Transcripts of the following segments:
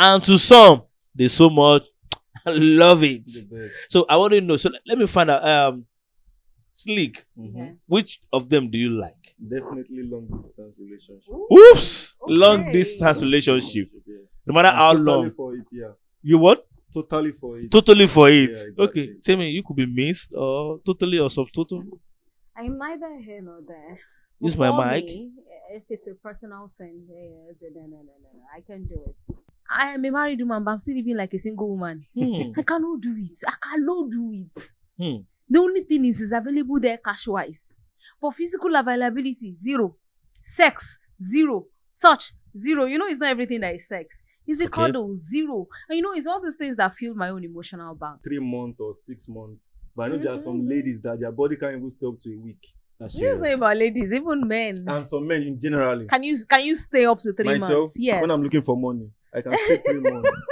And to some, they so much love it. So I want to know. So let me find out. Slick, which of them do you like? Definitely long distance relationship. Oops, long distance relationship. No matter how totally long. For it, yeah. You what? Totally for it. Totally for it. Yeah, exactly. Okay, tell me, you could be mixed or totally or subtotal. I'm neither here nor there. Use my mic. Me, if it's a personal thing, no. I can do it. I am a married woman, but I'm still living like a single woman. I cannot do it. The only thing is available there cash-wise. For physical availability, 0. Sex, 0. Touch, 0. It's not everything that is sex. It's a cuddle, 0. And it's all these things that fill my own emotional bank. 3 months or 6 months. But I know there are some ladies that their body can't even stay up to a week. That's you say about ladies, even men. And some men in generally. Can you stay up to 3 months? Yes. When I'm looking for money, I can stay 3 months.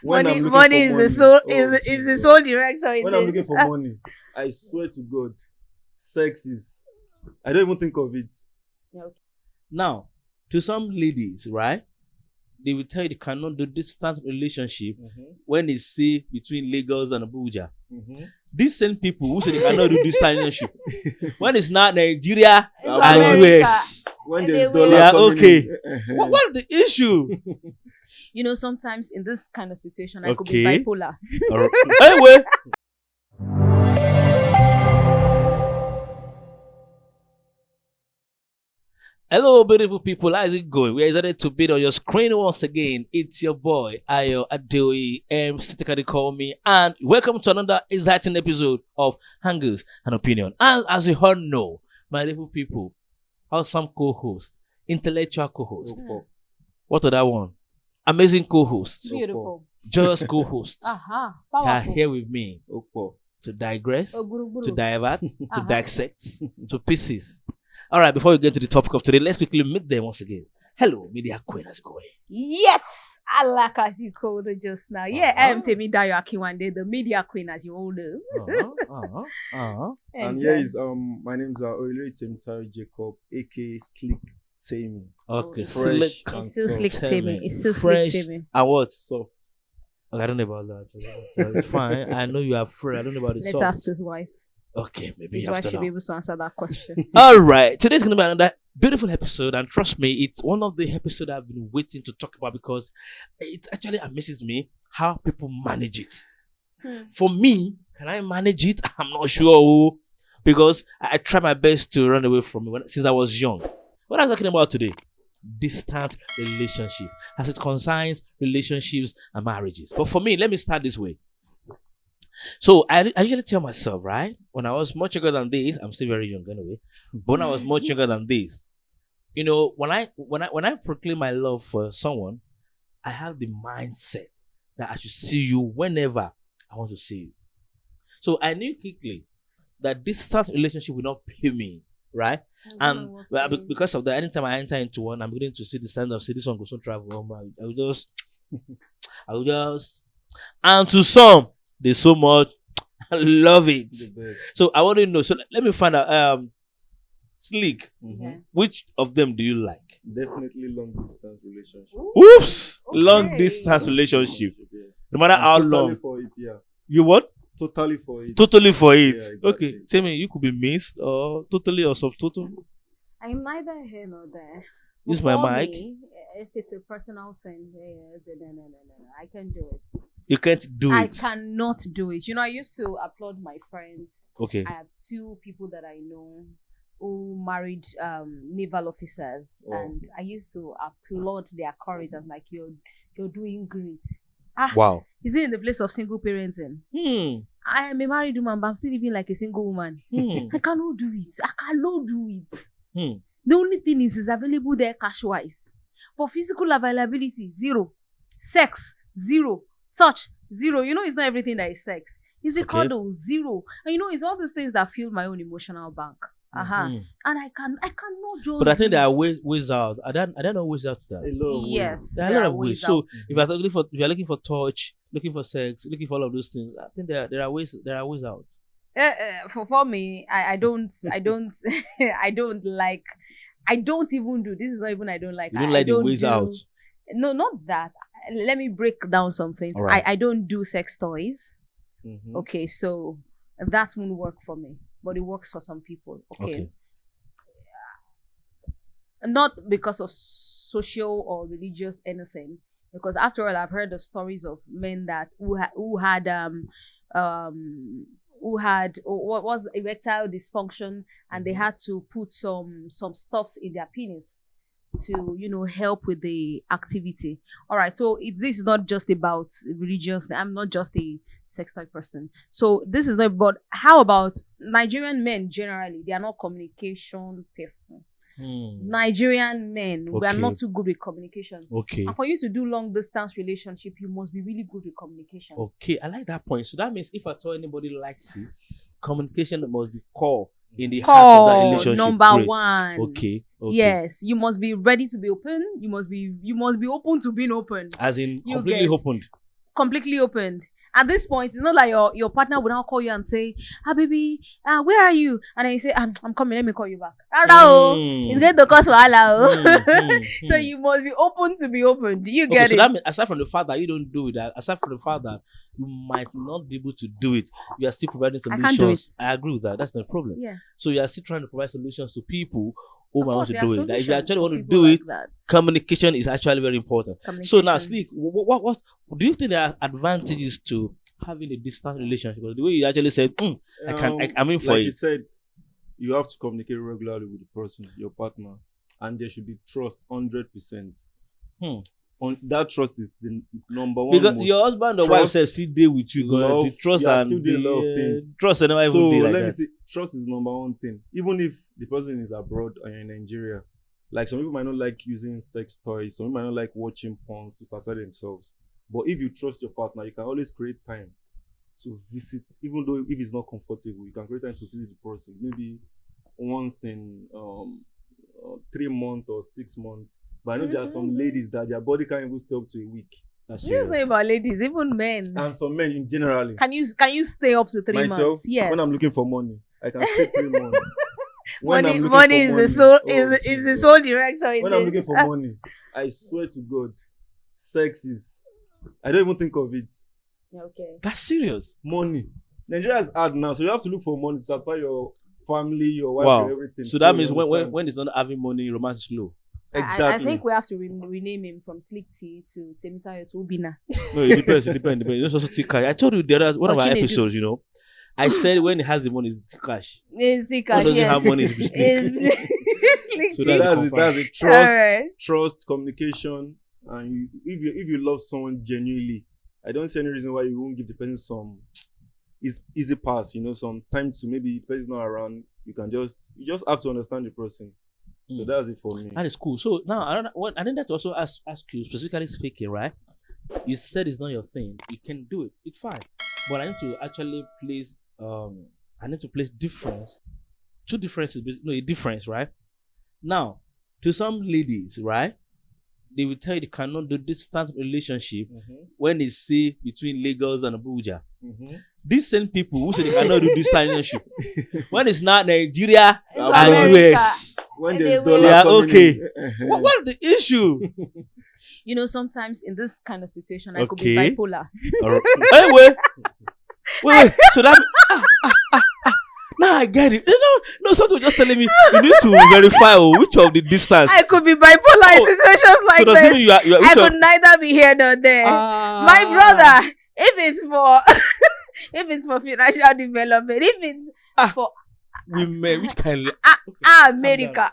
Money is the sole director in when this. I'm looking for money, I swear to God, sex is. I don't even think of it. Now, to some ladies, right? They will tell you they cannot do distant relationship when it's say between Lagos and Abuja. These same people who say they cannot do distant relationship when it's not Nigeria and US. When there's they dollar are coming okay. in. What is the issue? Sometimes in this kind of situation, I could be bipolar. Anyway. Hello, beautiful people. How is it going? We are excited to be on your screen once again. It's your boy, Ayo Adeoye, Stickers call me, and welcome to another exciting episode of Hangers and Opinion. And as you all know, my beautiful people, awesome co-host, intellectual co-host. What other one? Amazing co-host. Beautiful. Just co-host. Powerful. Are here with me to digress, to divert, to dissect, to pieces. All right, before we get to the topic of today, let's quickly meet them once again. Hello, Media Queen, how's it going? Yes, I like as you called it just now. Yeah, I'm Temi Dayo Akiwande, the Media Queen, as you all know. And here is my name's Oilere Temitayo Jacob, aka Slick Temi. Okay, fresh. It's still Slick Temi. It's still fresh. Slick Temi. And what? Soft. Okay, I don't know about that. It's fine. I know you are free. I don't know about the Let's soft. ask his wife. Okay, maybe his wife should be able to answer that question. All right, today's gonna be another beautiful episode, and trust me, it's one of the episodes I've been waiting to talk about because it actually amazes me how people manage it. For me, can I manage it? I'm not sure, because I try my best to run away from it since I was young. What I'm talking about today, distant relationship, as it concerns relationships and marriages. But for me, let me start this way. So I usually tell myself, right, when I was much younger than this, I'm still very young anyway, but when I was much younger than this, when I proclaim my love for someone, I have the mindset that I should see you whenever I want to see you. So I knew quickly that distant relationship will not pay me, right? And because of that, anytime I enter into one, I'm beginning to see the sign of, see, this one goes on travel. I will just, and to some, they so much love it. So I want to know. So let me find out. Slick, which of them do you like? Definitely long distance relationship. Oops, long distance relationship. No matter how long. For it, yeah. You what? Totally for it. Totally for it. Yeah, exactly. Okay, tell me, you could be mixed or totally or subtotal. I'm neither here nor there. Use my mic. If it's a personal thing, no. I can do it. You can't do it. I cannot do it. I used to applaud my friends. Okay. I have 2 people that I know who married naval officers, and I used to applaud their courage. I'm like, you're doing great. Wow. Is it in the place of single parenting? I am a married woman, but I'm still living like a single woman. I cannot do it. The only thing is available there cash-wise. For physical availability, 0. Sex, 0. Touch, 0. It's not everything that is sex. It's a cuddle, 0. And it's all these things that fill my own emotional bank. And I cannot just. But I think there are ways out. I don't know ways out to that. Yes, there are a lot of ways. So if you're looking for touch, looking for sex, looking for all of those things, I think there are ways out. For me, I don't like. I don't even do. This is not even I don't like. You don't like the ways out. No, not that. let me break down some things. Right. I don't do sex toys. Mm-hmm. Okay, so that won't work for me, but it works for some people. Okay. Not because of social or religious anything, because after all, I've heard of stories of men that who had what was erectile dysfunction, and they had to put some stuffs in their penis to help with the activity. All right, so this is not just about religious. I'm not just a sex toy person, so this is not. But how about Nigerian men generally? They are not communication person. Nigerian men, we are not too good with communication. Okay. And for you to do long distance relationship, you must be really good with communication. Okay, I like that point. So that means if at all anybody likes it, communication must be core in the heart of that relationship. Number one. Okay. Yes, you must be ready to be open. You must be open to being open. As in completely opened. Completely opened. At this point, it's not like your partner will now call you and say, baby, where are you? And then you say, I'm coming, let me call you back. It's going to cost wahala. So you must be open to be open. Do you get it? So that means, aside from the fact that you don't do it, aside from the fact that you might not be able to do it, you are still providing solutions. I can't do it. I agree with that. That's not a problem. Yeah. So you are still trying to provide solutions to people who might want to do it. That if you actually want to do it, communication is actually very important. So now, Sleek, what do you think there are advantages to having a distant relationship? Because the way you actually said, I'm in for it. Like you said, you have to communicate regularly with the person, your partner, and there should be trust 100%. That trust is the number one. Because your husband or wife says still day with you, love, the trust and still doing a lot of things. Trust and never so even day like let that. me say, trust is number one thing. Even if the person is abroad and you're in Nigeria, like some people might not like using sex toys, some people might not like watching porns to satisfy themselves. But if you trust your partner, you can always create time to visit, even though if it's not comfortable, you can create time to visit the person. Maybe once in 3 months or 6 months. But I know there are some ladies that their body can't even stay up to a week. That's say about ladies, even men. And some men in generally. Can you stay up to 3 months? Yes. When I'm looking for money, I can stay 3 months. Money is the sole director in when I'm looking for money, I swear to God, sex is. I don't even think of it. Okay. That's serious. Money. Nigeria is hard now, so you have to look for money to satisfy your family, your wife, and everything. So that means when it's not having money, romance is low. Exactly. I think we have to rename him from Slick T to Temitayo to Ubina. No, it depends. It's also T-Cash. I told you the other one of our episodes, I said when he has the money, it's T-Cash. It's T-Cash, when doesn't have money, it's Slick So T. that's it. Trust, communication, and if you love someone genuinely, I don't see any reason why you won't give the person some easy pass. Sometimes to maybe the person is not around, you just have to understand the person. So that's it for me. That is cool. So now I think that also ask you, specifically speaking, right? You said it's not your thing. You can do it. It's fine. But I need to actually place difference. Two differences, a difference, right? Now, to some ladies, right? They will tell you they cannot do distant relationship when it's say between Lagos and Abuja. These same people who say they cannot do distant relationship when it's not Nigeria and US. When there's dollar, yeah, okay. What is the issue? Sometimes in this kind of situation, I could be bipolar. Right. Wait. So that. Now I get it. No, something just telling me you need to verify which of the distance. I could be bipolar in situations like so this. I could neither be here nor there. My brother, if it's for financial development, if it's for women, which kind of America.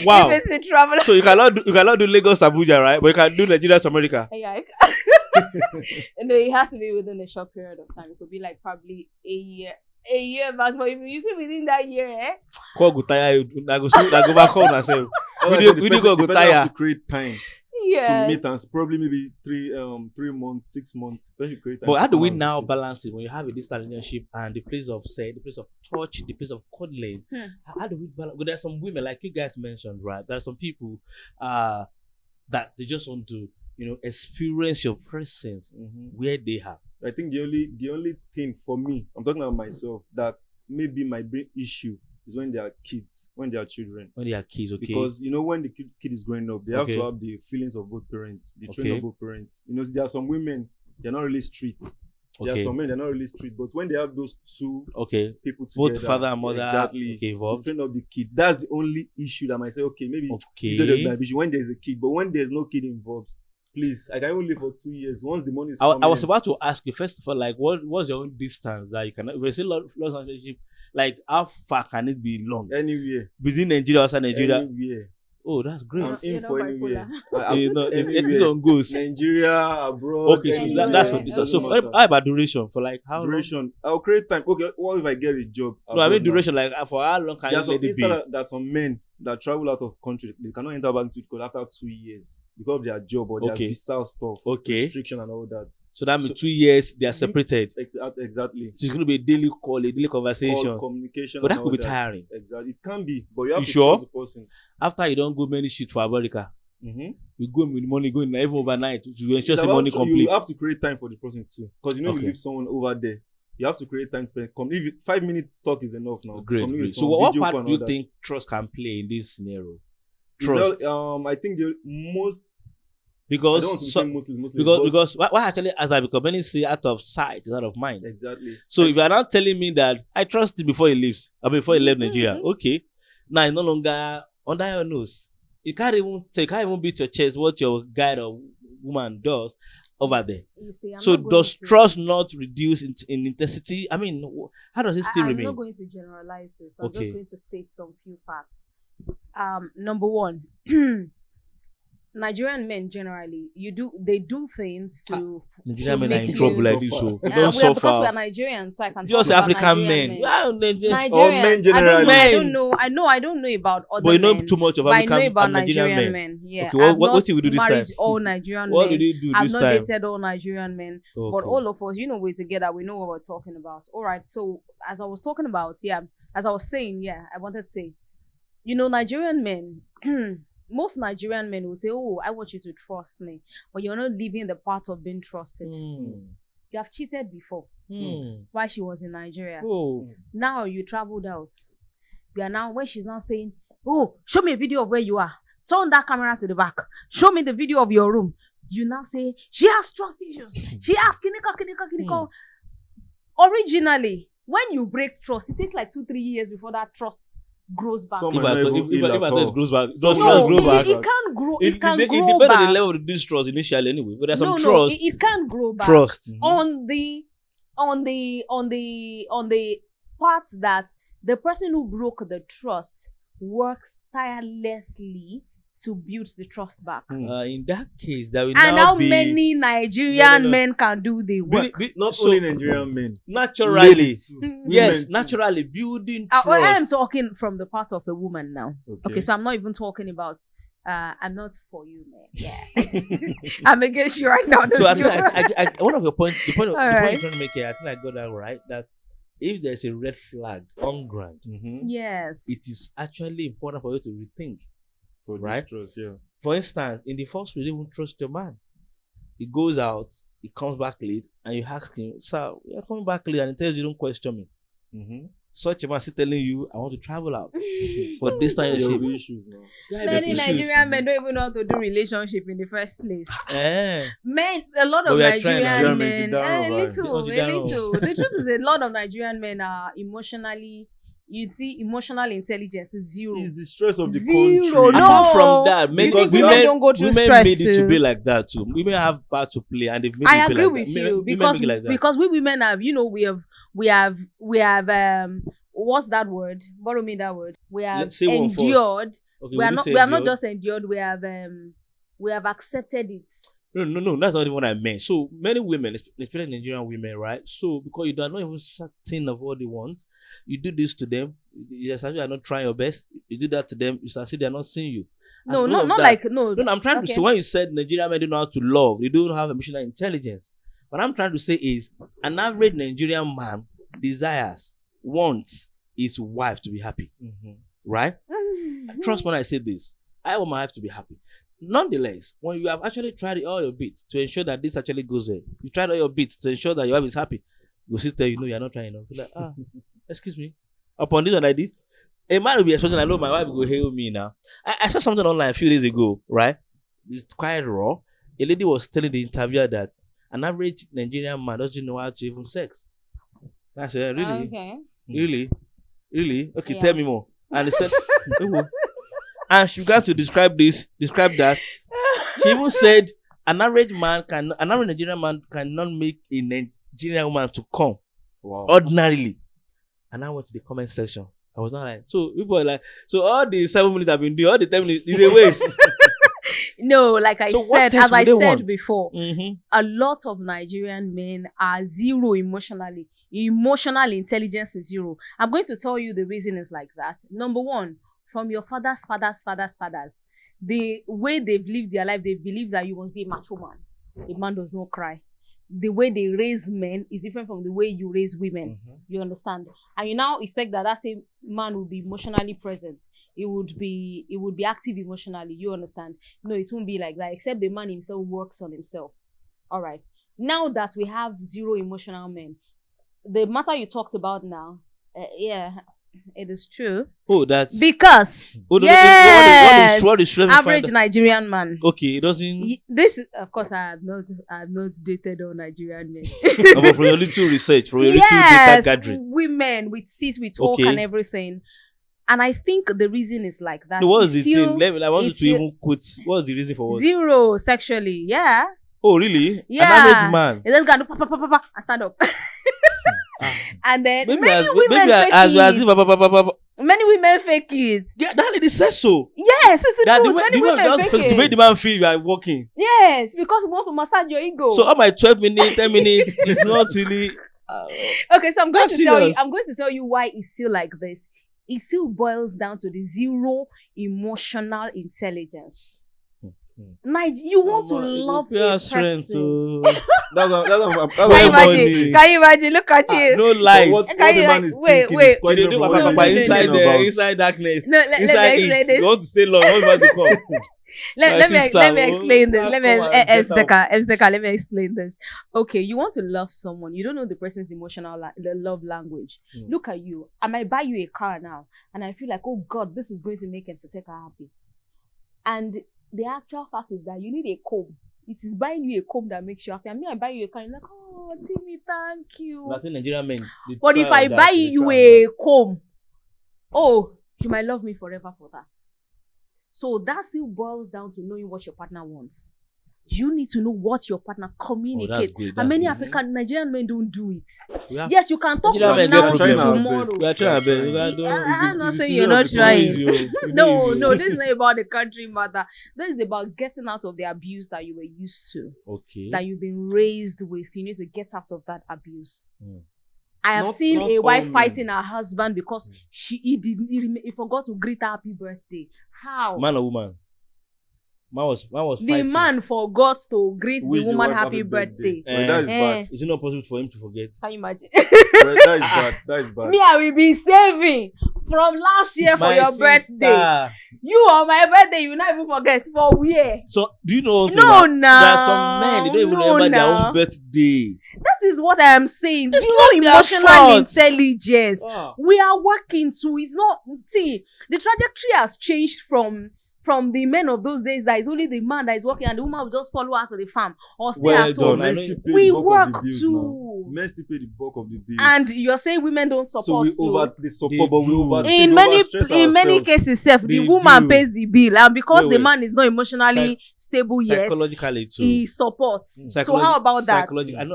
Wow. If it's in travel. So you cannot do Lagos to Abuja, right? But you can do Nigeria to America. Yeah. No, it has to be within a short period of time. It could be like probably a year. But if you see within that year, I go back home myself. We have to create time. Yes. To meet and probably maybe 3 months, 6 months. Then you create time. But how do we now balance it when you have a distant relationship and the place of sex, the place of touch, the place of cuddling? How do we balance? Well, there's some women like you guys mentioned, right? There are some people that they just want to experience your presence where they are. I think the only thing for me, I'm talking about myself, that maybe my brain issue is when they are kids, when they are children. When they are kids, okay. Because when the kid is growing up, they have Okay. to have the feelings of both parents, the train Okay. of both parents. There are some women, they're not really street. There are Okay. some men, they're not really street. But when they have those two Okay. people together, Both father and mother, exactly, okay, to involved. train up the kid, that's the only issue that might say, okay, maybe Okay. this is the issue when there's a kid. But when there's no kid involved, please, I can even live for 2 years. Once the money is I coming was in, about to ask you first of all, like, what's your own distance that you can? If you say long relationship, like, how far can it be long? anywhere, Within Nigeria, outside Nigeria? anywhere. Oh, that's great. I'm in You're for not anywhere. This Anywhere. one goes. Nigeria, abroad. Okay, so Anywhere. that's what. Okay. So how about duration? For like how long? Duration. I'll create time. Okay, what if I get a job? No, I mean abroad now? duration. Like for how long can you let it be? There's some men that travel out of country. They cannot enter back into it after 2 years because of their job or their Okay. visa stuff, Okay. restriction and all that. So that means So- 2 years they are separated. Exactly. So it's going to be a daily call, a daily conversation. Call, communication. But that and could all be tiring. Exactly. It can be, but you have You to sure? trust the person. After you don't go many shit for America, Mm-hmm. you go with money going even overnight to ensure the money complete. You have to create time for the person too, because you Okay. leave someone over there. You have to create time to spend. If 5 minutes talk is enough now. Great, Communicate great. with So someone, what video part call and do you all that. think trust can play in this scenario? Is Trust. that, I think the most. I Because don't want to so- say Muslim, but because why actually as I because many say out of sight is out of mind. exactly. So if you are not telling me that I trust him before he leaves, before he left Mhm, Nigeria, mhm. okay, now it's no longer under your nose. You can't even beat your chest what your guy or woman does over there. You see, I'm So not going does to- trust not reduce in intensity? I mean, how does it still I'm remain? not going to generalize this, but I'm Okay. just going to state some few facts. Number one, Nigerian men generally, they do things to Nigerian to men are in make trouble you- like this, so we we don't are, because we suffer. are Nigerians, so I can Just talk about African Nigerian men. men. Well, Nigeria- Nigerians, generally. I Men. don't know. I don't know about other but you know men, too much of but I know African about and Nigerian men. men. Yeah, Okay, what- I've what not did we do this married time? all Nigerian What men. did you do I've this not time? dated all Nigerian men, but Okay. all of us, we're together. We know what we're talking about. All right. So as I was talking about, as I was saying, I wanted to say, Nigerian men. Most Nigerian men will say, "Oh, I want you to trust me," but you're not living the part of being trusted. Hmm. You have cheated before Hmm. while she was in Nigeria. Oh. Now you traveled out. You are now when she's now saying, "Oh, show me a video of where you are. Turn that camera to the back. Show me the video of your room." You now say she has trust issues. She has kinika. Originally, when you break trust, it takes like 2-3 years before that trust grows back. Some If might I not thought even heal at it all. grows back, does Some trust might grow not back? It can grow. It can It grow depends back. on the level of distrust initially anyway. But there's some No, trust. it can grow back. Trust. on the part that the person who broke the trust works tirelessly to build the trust back. In that case, there will And now how be many Nigerian No. men can do the work? Not so only Nigerian men. naturally. Ladies too. Mm. Yes, Women too. naturally building I am trust. talking from the part of a woman now. Okay, so I'm not even talking about. I'm not for you, man. Yeah, I'm against you right now. So I Let's think go. one of your points, the point All you're right. trying to make here, I think I got that right. That if there's a red flag on ground, Mm-hmm. Yes. it is actually important for you to rethink. For Right? distrust, yeah. For instance, in the first place, you don't trust your man. He goes out, he comes back late, and you ask him, "Sir, you're coming back late," and he tells you, "Don't question me." Mm-hmm. Such a man still telling you, "I want to travel out for this time." There will be issues now. Many Nigerian men don't even know how to do relationship in the first place. Men, a lot But of we are trying now. Nigerian Nigerian men men, sit down over. a little. The truth is, a lot of Nigerian men are emotionally. You see, emotional intelligence is zero. It's the stress of the Zero, country. no. Apart from that, You because think women don't go through women stress made it to too? be like that too. Women have part to play, and they've made I it be agree like with that. you Women because make it like that. because we women have, we have what's that word? Borrow me that word. We have Let's say one first. endured. Okay, We are would you not say not endured? just endured. We have accepted it. No, that's not even what I meant. So many women, especially Nigerian women, right? So because you are not even certain of what they want, you do this to them. You essentially are not trying your best. You do that to them. You start saying they are not seeing you. And No, because not of not that- like no. No, I'm trying to Okay. say when you said Nigerian men don't know how to love, they don't have emotional intelligence. What I'm trying to say is an average Nigerian man desires, wants his wife to be happy, Mm-hmm. right? Trust me when I say this. I want my wife to be happy. Nonetheless, when you have actually tried all your bits to ensure that this actually goes there, you tried all your bits to ensure that your wife is happy, your sister, you're not trying enough. You're like, excuse me. Upon this one I did, A man will be expecting, I know my wife will hail me now. I saw something online a few days ago, right? It's quite raw. A lady was telling the interviewer that an average Nigerian man doesn't know how to even sex. I said, really? Okay. Really? Okay, Yeah. tell me more. And they said, and she began to describe that. She even said an average Nigerian man cannot make a Nigerian woman to come ordinarily. And I went to the comment section. I was not like, so people are like, so all the 7 minutes I've been doing, all the 10 minutes is a waste. No, like I So said, test as I would they said want? before, Mm-hmm. a lot of Nigerian men are zero emotionally. Emotional intelligence is zero. I'm going to tell you the reason is like that. Number one, from your fathers, the way they've lived their life, they believe that you must be a macho man. A man does not cry. The way they raise men is different from the way you raise women. Mhm. You understand? And you now expect that same man will be emotionally present. It would be active emotionally. You understand? No, it won't be like that, except the man himself works on himself. All right. Now that we have zero emotional men, the matter you talked about now, yeah, it is true. Oh, that's Because yes, what is average Nigerian man. Okay, it doesn't. This, of course, I have not dated all Nigerian men. But from your little research, from your little data gathering. Women with seats, with talk Okay. and everything. And I think the reason is like that. No, what's the Still, thing? I want you it's to even quote. What's the reason for what? zero sexually, yeah. Oh, really? Yeah. An average man. And then go and do pa, and stand up. And then Maybe many women fake as it. if Many women fake it. yeah, that lady says so. Yes, it's the That truth. Many women fake the way it. the man feel you are walking. Yes, because we want to massage your ego. So all my 12 minutes, 10 minutes is not really. Okay, so I'm going That's to tell you. serious. I'm going to tell you why it's still like this. It still boils down to the zero emotional intelligence. You want to love a person. That's what Can Very you money. imagine? Can you imagine? Look at you. No But lights. what Can the you man like- is wait, thinking wait. is quite You different do from what no, the man is inside thinking there, about. inside darkness. No, let me Inside explain it. this. You want to stay long. What about to come? Let me sister, explain this. Let me come on, get Esdeka, let me explain this. Okay, you want to love someone. You don't know the person's emotional the love language. Look at you. I might buy you a car now, and I feel like, oh God, this is going to make Esdeka happy. And the actual fact is that you need a comb. It is buying you a comb that makes you happy. I mean, I buy you a car, you're like, oh, Timmy, thank you. I think Nigerian men. they But try if I on that, buy they you try on a that. comb, oh, you might love me forever for that. So that still boils down to knowing what your partner wants. You need to know what your partner communicates. good, And that's many good. African Nigerian men don't do it. We have- Yes, you can talk Nigerian from men, now they're till trying our tomorrow. best. We are trying our best. We are doing- I'm not it's saying the you're decision not of the trying. country. No, this is not about the country matter. This is about getting out of the abuse that you were used to, Okay. that you've been raised with. You need to get out of that abuse. Mm. I have Not seen a all wife men. fighting her husband because he forgot to greet her happy birthday. How? Man or woman? Man was The fighting. man forgot to greet Wish the the woman wife happy birthday. Well, that is bad. Is it not possible for him to forget? Can you imagine? Well, that is bad. That is bad. Me, I will be saving from last year for My your sister. birthday. You on my birthday, you not even forget for where? So do you know? No, There are some men they don't even no, remember their now. own birthday. That is what I am saying. It's Zero not their emotional fault. intelligence. Ah. We are working to. It's not. See, the trajectory has changed from the men of those days that it's only the man that is working and the woman will just follow her to the farm or stay Well at done. home. Men I know- still pay We the bulk work of the bills too. now. Men still pay the bulk of the bills. And you're saying women don't support so we too. they support, They but we do. over In many cases, the They woman do. pays the bill, and because Wait. the man is not emotionally stable yet, Psychologically too. he supports. So how about that?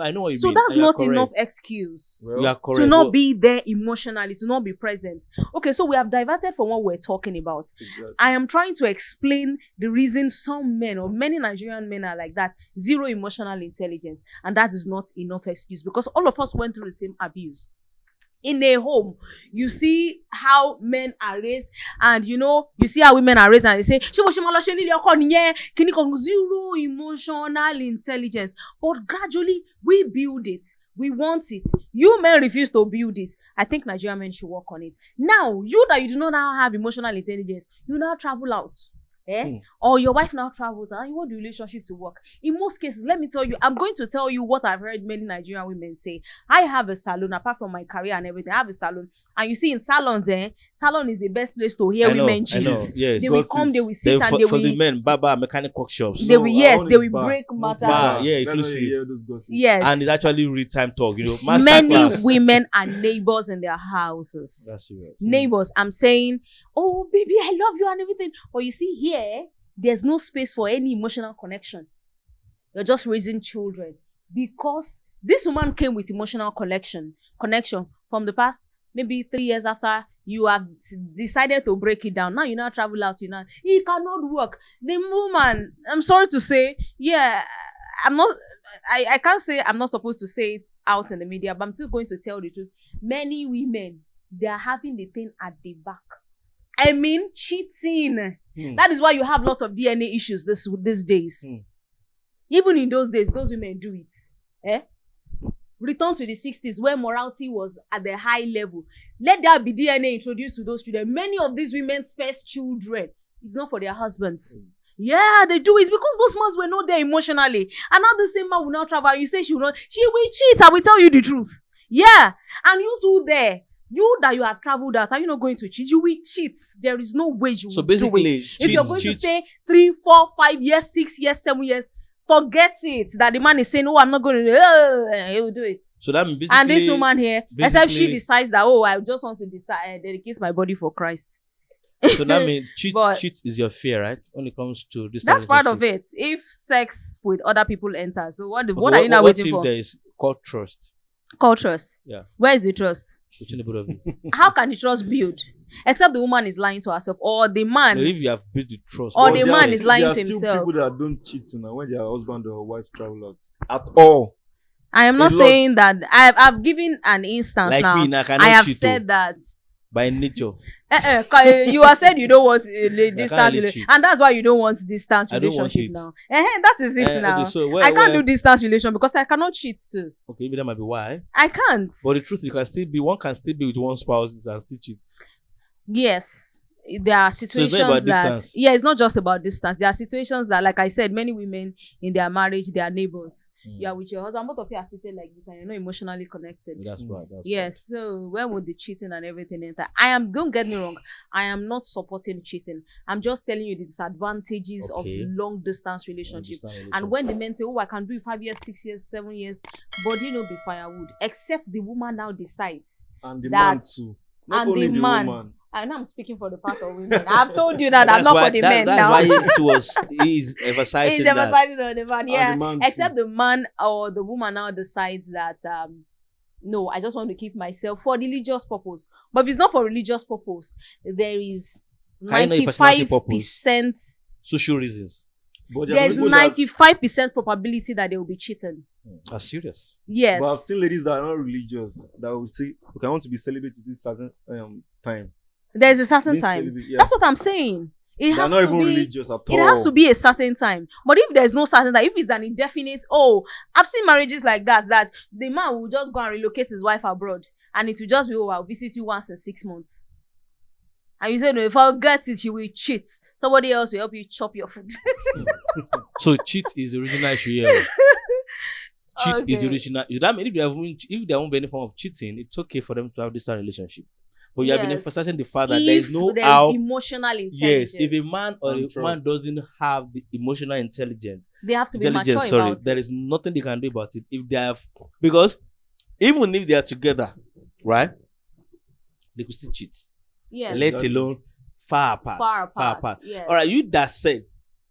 I know what you So mean. that's and you are not enough correct. excuse You are Well, correct. to not but- be there emotionally, to not be present. Okay, so we have diverted from what we're talking about. exactly. I am trying to explain the reason some men or many Nigerian men are like that, zero emotional intelligence, and that is not enough excuse because all of us went through the same abuse. In a home, you see how men are raised, and you see how women are raised, and they say, zero emotional intelligence. But gradually, we build it. We want it. You men refuse to build it. I think Nigerian men should work on it. Now, you that you do not now have emotional intelligence, you now travel out. or your wife now travels and you want the relationship to work. In most cases, let me tell you, I'm going to tell you what I've heard many Nigerian women say. I have a salon, apart from my career and everything, I have a salon. And you see in salons, salon is the best place to hear women gist. Yes. They will come, they will sit and they will... For the men, barber, mechanic workshops. They will, they will break matter. Yes. And it's actually real-time talk, Many women are neighbors in their houses. That's serious. Neighbors, I'm saying, oh, baby, I love you and everything. But you see here, there's no space for any emotional connection. You're just raising children. Because this woman came with emotional connection from the past, maybe 3 years after you have decided to break it down. Now you now travel out, it cannot work. The woman, I'm sorry to say, I can't say I'm not supposed to say it out in the media, but I'm still going to tell the truth. Many women, they are having the thing at the back. I mean, cheating. That is why you have lots of DNA issues these days. Even in those days, those women do it. Return to the 60s where morality was at the high level. Let there be DNA introduced to those children. Many of these women's first children, it's not for their husbands. Yeah, they do it because those moms were not there emotionally. And now the same man will now travel. You say she will cheat. I will tell you the truth. Yeah. And you two there. You that you have traveled out, are you not going to cheat? You will cheat. There is no way you will do it. If you're going to stay 3, 4, 5 years, 6 years, 7 years, forget it. That the man is saying, oh, I'm not going to, he will do it. So that means basically... And this woman here, except she decides that, oh, I just want to dedicate my body for Christ. So that means cheat is your fear, right? When it comes to this. That's part of it. If sex with other people enters, so what are you now waiting for? What if there is called trust? Called trust? Yeah. Where is the trust? Between the both of you. How can the trust build? Except the woman is lying to herself, or the man. No, if you have built the trust, or the man is lying to himself. There are still people that don't cheat when their husband or wife travel out at all. I am not saying that. I've given an instance like now. Me, I have said that. By nature. You have said you don't want distance relationship, and that's why you don't want distance relationship now. That is it now. Okay, so I can't do distance relation because I cannot cheat too. Okay, maybe that might be why. I can't. But the truth is, one can still be with one spouse and still cheat. Yes. There are situations it's not just about distance. There are situations that, like I said, many women in their marriage, they are neighbors. You are with your husband, both of you are sitting like this and you're not emotionally connected. That's right. Yes. Right. So where would the cheating and everything enter? Don't get me wrong, I am not supporting cheating. I'm just telling you the disadvantages of long distance relationship. And when the men say, oh, I can do it 5 years, 6 years, 7 years, but be firewood. Except the woman now decides. And the man too. Not only the woman. And I'm speaking for the part of women. I've told you that I'm not for the men now. That's why he's emphasizing that. He's emphasizing on the man, yeah. The except the man or the woman now decides that, no, I just want to keep myself for religious purpose. But if it's not for religious purpose, there is 95% social reasons. But there's 95% probability that they will be cheating. That's serious. Yes. But I've seen ladies that are not religious that will say, okay, I want to be celibate to this certain time. There's a certain time. That's what I'm saying. They're not even religious at all. It has to be a certain time. But if there's no certain time, if it's an indefinite, I've seen marriages like that the man will just go and relocate his wife abroad. And it will just be, I'll visit you once in 6 months. And you say, no, if I get it, you will cheat. Somebody else will help you chop your food. So cheat is the original issue here. Cheat is the original. That means if there won't be any form of cheating, it's okay for them to have this relationship. But you have been emphasizing the fact that there is emotional intelligence. Yes, if a man or a woman doesn't have the emotional intelligence, they have to be mature about it. There is nothing they can do about it. If they have, because even if they are together, right, they could still cheat. Yes. Let alone far apart. Yes. All right, you that said,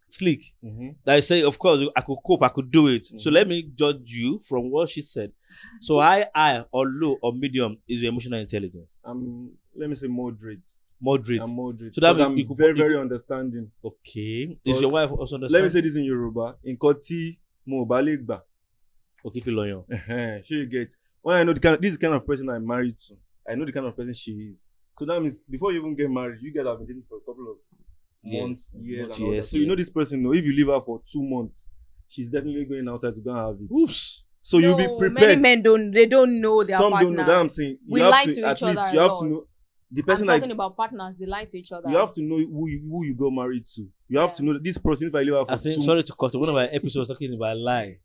Slick, that say, of course, I could cope, I could do it. So let me judge you from what she said. So high or low or medium is your emotional intelligence. Let me say moderate. I'm moderate. So that I'm very understanding. Okay. Is your wife also understanding? Let me say this in Yoruba. In Koti mo balegba. Okay, Piloyon. Sure you get. When I know this is the kind of person I'm married to, I know the kind of person she is. So that means before you even get married, you guys have been dating for a couple of months, years. So you know this person, if you leave her for 2 months, she's definitely going outside to go and have it. Oops. So you'll be prepared. Many men don't know their partner. Some don't know that. I'm saying you have to at least know the I'm person talking about partners. They lie to each other. you have to know who you got married to. You have to know that this person, if I live out I for think, 2 sorry to cut. One of our episodes was talking about lie.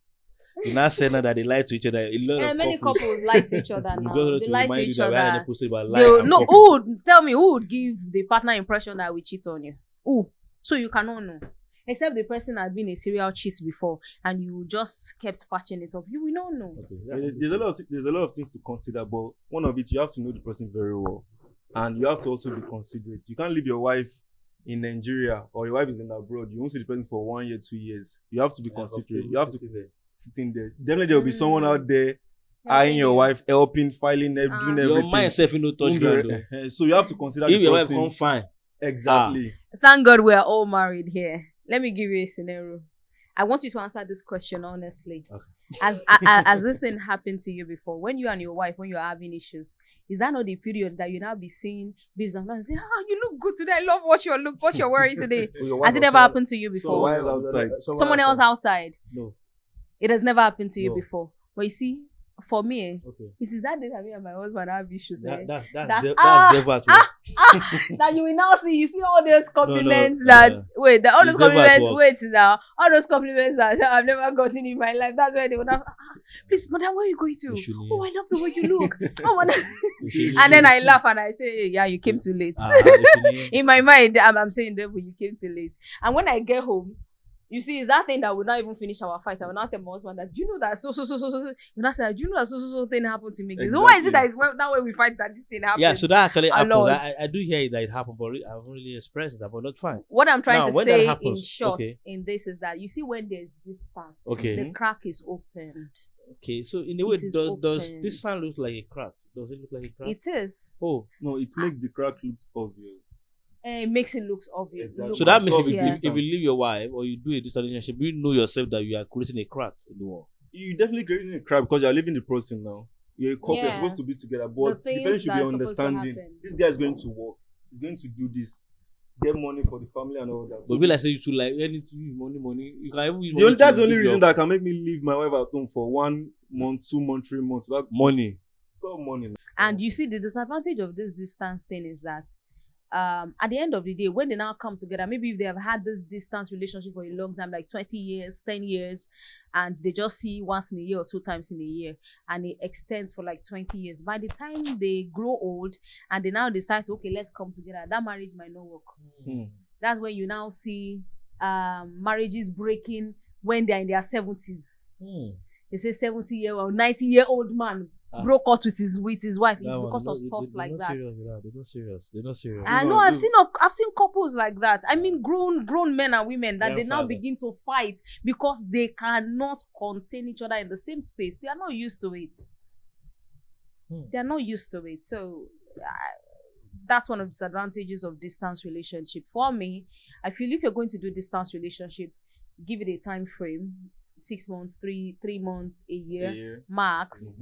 You now say now that they lie to each other. A lot of many couples lie to each other We now. just want They to lie to remind you each that we had an other. episode about lie They, and no, couple. who would tell me who would give the partner impression that we cheat on you? Who? So you cannot know. Except the person had been a serial cheat before and you just kept patching it up. You will not know. Okay, there's a lot of things to consider, but one of it, you have to know the person very well, and you have to also be considerate. You can't leave your wife in Nigeria or your wife is in abroad. You won't see the person for 1 year, 2 years. You have to be considerate. You have to sitting there. Definitely there will be someone out there eyeing your wife, helping, filing, doing everything. Your mind self, you know, touch ground. So you have to consider If the your wife person. come fine. Exactly. Thank God we are all married here. Let me give you a scenario. I want you to answer this question honestly. Okay. As this thing happened to you before, when you and your wife, when you're having issues, is that not the period that you now be seeing babes and say, you look good today. I love what you're wearing today. Has it ever happened to you before? Someone else outside? No. It has never happened to you No. before. But you see, for me, Okay. it is that day that me and my husband have issues. That's That- devil at work. That you will now see, you see all those compliments no, that no. wait, all those It's never at compliments. work. Wait now, all those compliments that I've never gotten in my life. That's why they would have. Please, madam, where are you going to? You should Oh, I love the way you look. Oh, madam. You should- And then I laugh and I say, yeah, you came too late. you should- In my mind, I'm saying, devil, you came too late. And when I get home, you see, it's that thing that will not even finish our fight. I will not tell my husband that, do you know that so. You not say, do you know that so thing happened to me? Exactly. So why is it that it's that way we fight that this thing happened? Yeah, so that actually A happens. lot. I do hear that it happened, but I haven't really expressed that, but not fine. What I'm trying Now, to when that say in happens, short okay. in this is that you see when there's distance, Okay. the crack is opened. Okay, so in a way, It is does opened. this sound look like a crack? Does it look like a crack? It is. Oh, No, it makes the crack look obvious. It makes it look obvious. Exactly. Look so that means Because if you, obvious. if you leave your wife or you do a distant relationship, you know yourself that you are creating a crack in the wall. You definitely creating a crack because you're living the person now. You're a couple, you're supposed to be Yes. together, The but the things person should that be are supposed to understanding. happen. This guy is going to work. He's going to do this, get money for the family and all that. But be like say you too like anything to use money. You can even use The money only, that's to the only give reason your that can make me leave my wife at home for 1 month, 2 months, 3 months. That money. got money. And you see, the disadvantage of this distance thing is that at the end of the day, when they now come together, maybe if they have had this distance relationship for a long time, like 20 years, 10 years, and they just see once in a year or 2 times in a year, and it extends for like 20 years. By the time they grow old and they now decide, okay, let's come together, that marriage might not work. That's when you now see marriages breaking when they're in their 70s. They say 70-year-old, 90-year-old man broke up with his wife. It's because of stuff like that. They're not serious. I know I've seen couples like that. I mean, grown men and women that they now Grandfathers. begin to fight because they cannot contain each other in the same space. They are not used to it. They are not used to it. So that's one of the disadvantages of distance relationship. For me, I feel if you're going to do distance relationship, give it a time frame. 6 months, 3 months, a year max.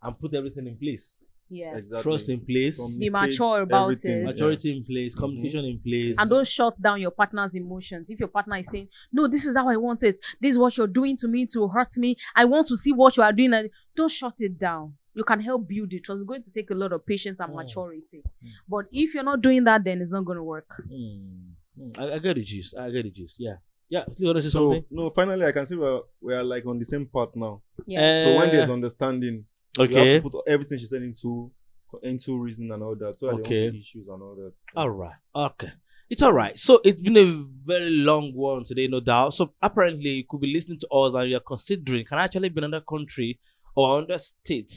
And put everything in place. Yes. Exactly. Trust in place. Be mature about everything. it. Maturity in place. Communication in place. And don't shut down your partner's emotions. If your partner is saying, no, this is how I want it. This is what you're doing to me to hurt me. I want to see what you are doing. And don't shut it down. You can help build it. It's going to take a lot of patience and maturity. But if you're not doing that, then it's not going to work. I get the gist. Yeah. Yeah. You want to say something? No, finally I can see we are like on the same path now. Yeah. So when there's understanding, you have Okay. to put everything she said into reason and all that. So that there Okay. won't be issues and all that. All right. Okay. It's all right. So it's been a very long one today, no doubt. So apparently you could be listening to us and you're considering, can I actually be in another country or another state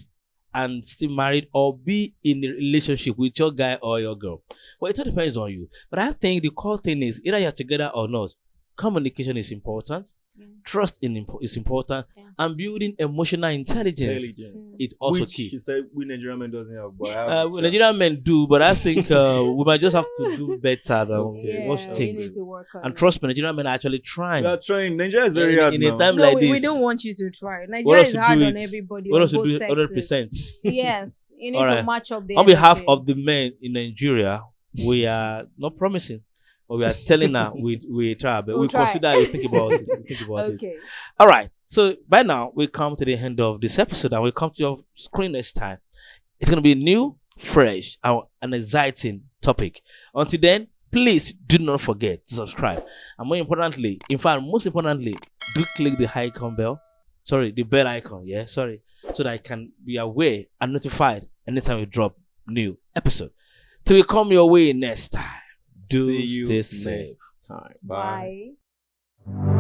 and still married or be in a relationship with your guy or your girl? Well, it all depends on you. But I think the core thing is either you're together or not. Communication is important. Trust is important. And building emotional intelligence. It also Which key. she said we Nigerian men doesn't have, but I have it, Nigerian men do, but I think we might just have to do better than what we things. need to work on And it. trust me, Nigerian men are actually trying. We are trying. Nigeria is very hard in now. a time No, like we this. don't want you to try. Want Nigeria us is to hard do on it. everybody. Want On us to both do it sexes. 100%. Yes, you need All to right. match up the On behalf energy. of the men in Nigeria, we are not promising, but we are telling her we try, but We'll we try. consider it. Think about it. Think about it. Okay. All right. So by now we come to the end of this episode, and we come to your screen next time. It's gonna be new, fresh, and an exciting topic. Until then, please do not forget to subscribe. And more importantly, most importantly, do click the icon bell. Sorry, the bell icon. Yeah, sorry. So that I can be aware and notified anytime we drop new episode. Till we come your way next time. See you stay safe. next time. Bye. Bye.